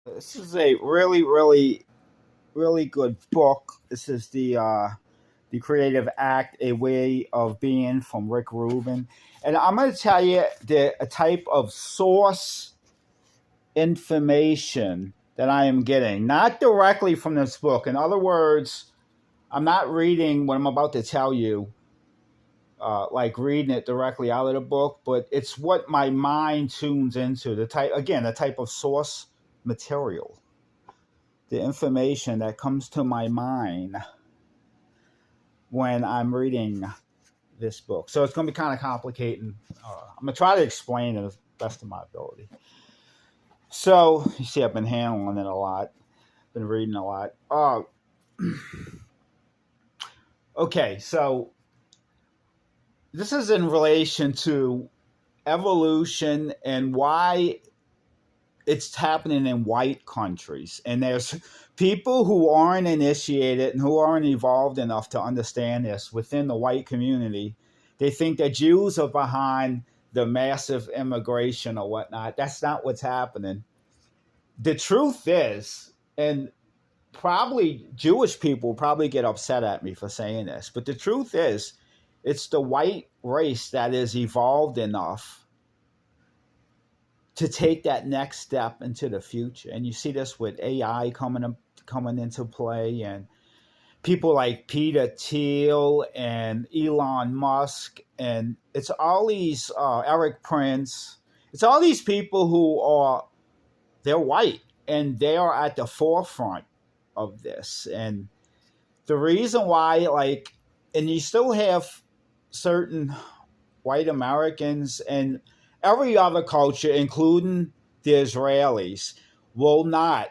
This is a really, really, really good book. This is the Creative Act, A Way of Being from Rick Rubin, and I'm going to tell you a type of source information that I am getting, not directly from this book. In other words, I'm not reading what I'm about to tell you, like reading it directly out of the book, but it's what my mind tunes into. The type of source material, the information that comes to my mind when I'm reading this book. So it's going to be kind of complicated. I'm going to try to explain it as best of my ability. So you see, I've been handling it a lot, been reading a lot. Okay, so this is in relation to evolution and why it's happening in white countries. And there's people who aren't initiated and who aren't evolved enough to understand this within the white community. They think that Jews are behind the massive immigration or whatnot. That's not what's happening. The truth is, and probably Jewish people probably get upset at me for saying this, but the truth is, it's the white race that is evolved enough to take that next step into the future. And you see this with AI coming into play, and people like Peter Thiel and Elon Musk, and it's all these Eric Prince. It's all these people who are they're white and they are at the forefront of this. And the reason why, and you still have certain white Americans and every other culture, including the Israelis, will not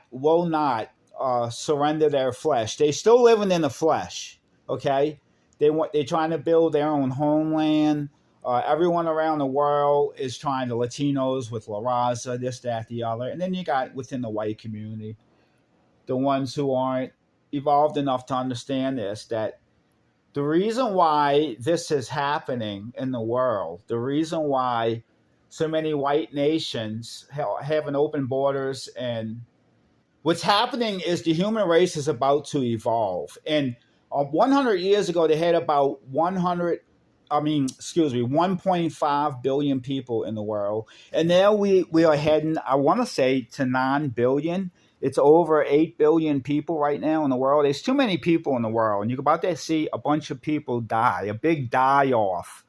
surrender their flesh. They still living in the flesh. Okay, they're trying to build their own homeland. Everyone around the world is trying to Latinos with La Raza, this, that, the other, and then you got within the white community the ones who aren't evolved enough to understand this, that the reason why this is happening in the world, the reason why so many white nations having open borders, and what's happening is the human race is about to evolve. And 100 years ago, they had about 1.5 billion people in the world. And now we are heading, I want to say, to 9 billion. It's over 8 billion people right now in the world. There's too many people in the world. And you're about to see a bunch of people die, a big die off.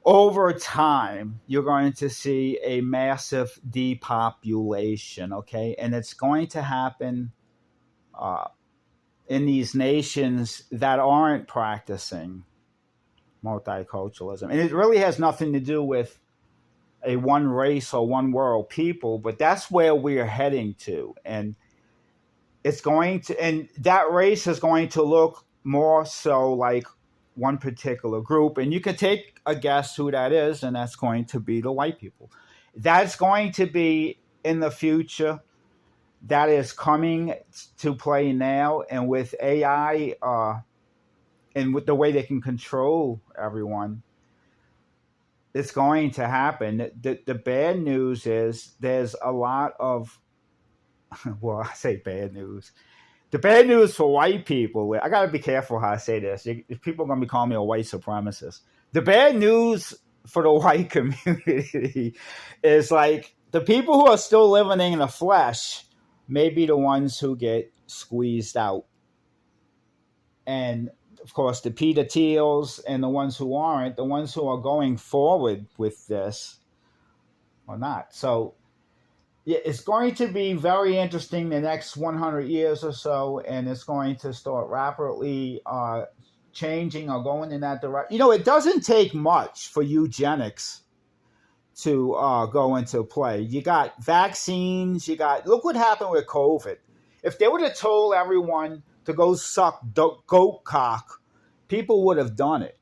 Over time, you're going to see a massive depopulation, okay? And it's going to happen in these nations that aren't practicing multiculturalism. And it really has nothing to do with a one race or one world people, but that's where we are heading to. And and that race is going to look more so like one particular group. And you can take a guess who that is, and that's going to be the white people. That's going to be in the future. That is coming to play now. And with AI, and with the way they can control everyone, it's going to happen. The bad news is there's a lot of, well, I say bad news. The bad news for white people, I got to be careful how I say this. People are going to be calling me a white supremacist. The bad news for the white community is like the people who are still living in the flesh may be the ones who get squeezed out. And of course, the Peter Thiels and the ones who aren't, the ones who are going forward with this or not. So yeah, it's going to be very interesting the next 100 years or so, and it's going to start rapidly changing or going in that direction. It doesn't take much for eugenics to go into play. You got vaccines. Look what happened with COVID. If they would have told everyone to go suck goat cock, people would have done it.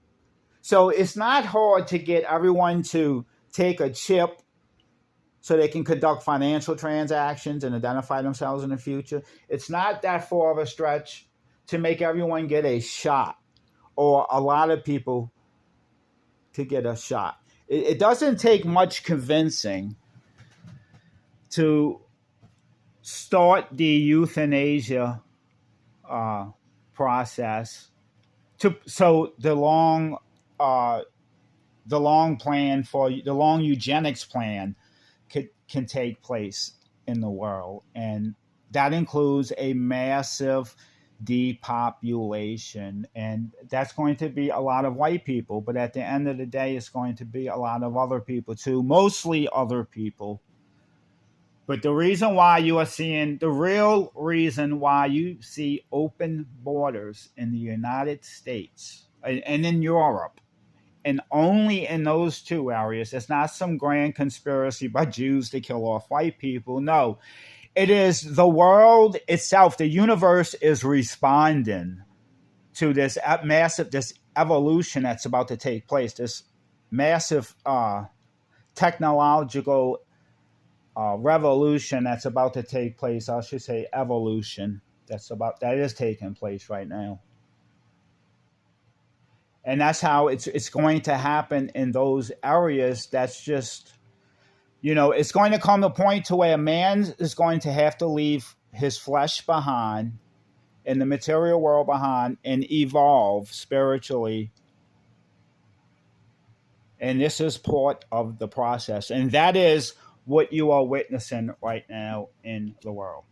So it's not hard to get everyone to take a chip so they can conduct financial transactions and identify themselves in the future. It's not that far of a stretch to make everyone get a shot, or a lot of people to get a shot. It doesn't take much convincing to start the euthanasia process so the long plan for the long eugenics plan can take place in the world, and that includes a massive depopulation, and that's going to be a lot of white people, but at the end of the day it's going to be a lot of other people too, mostly other people. But the reason why you are seeing the real reason why you see open borders in the United States and in Europe, and only in those two areas, it's not some grand conspiracy by Jews to kill off white people. No, it is the world itself. The universe is responding to this massive, this evolution that's about to take place, this massive technological revolution that's about to take place. I should say evolution that is taking place right now. And that's how it's going to happen in those areas. That's just, it's going to come to a point to where a man is going to have to leave his flesh behind in the material world behind and evolve spiritually. And this is part of the process. And that is what you are witnessing right now in the world.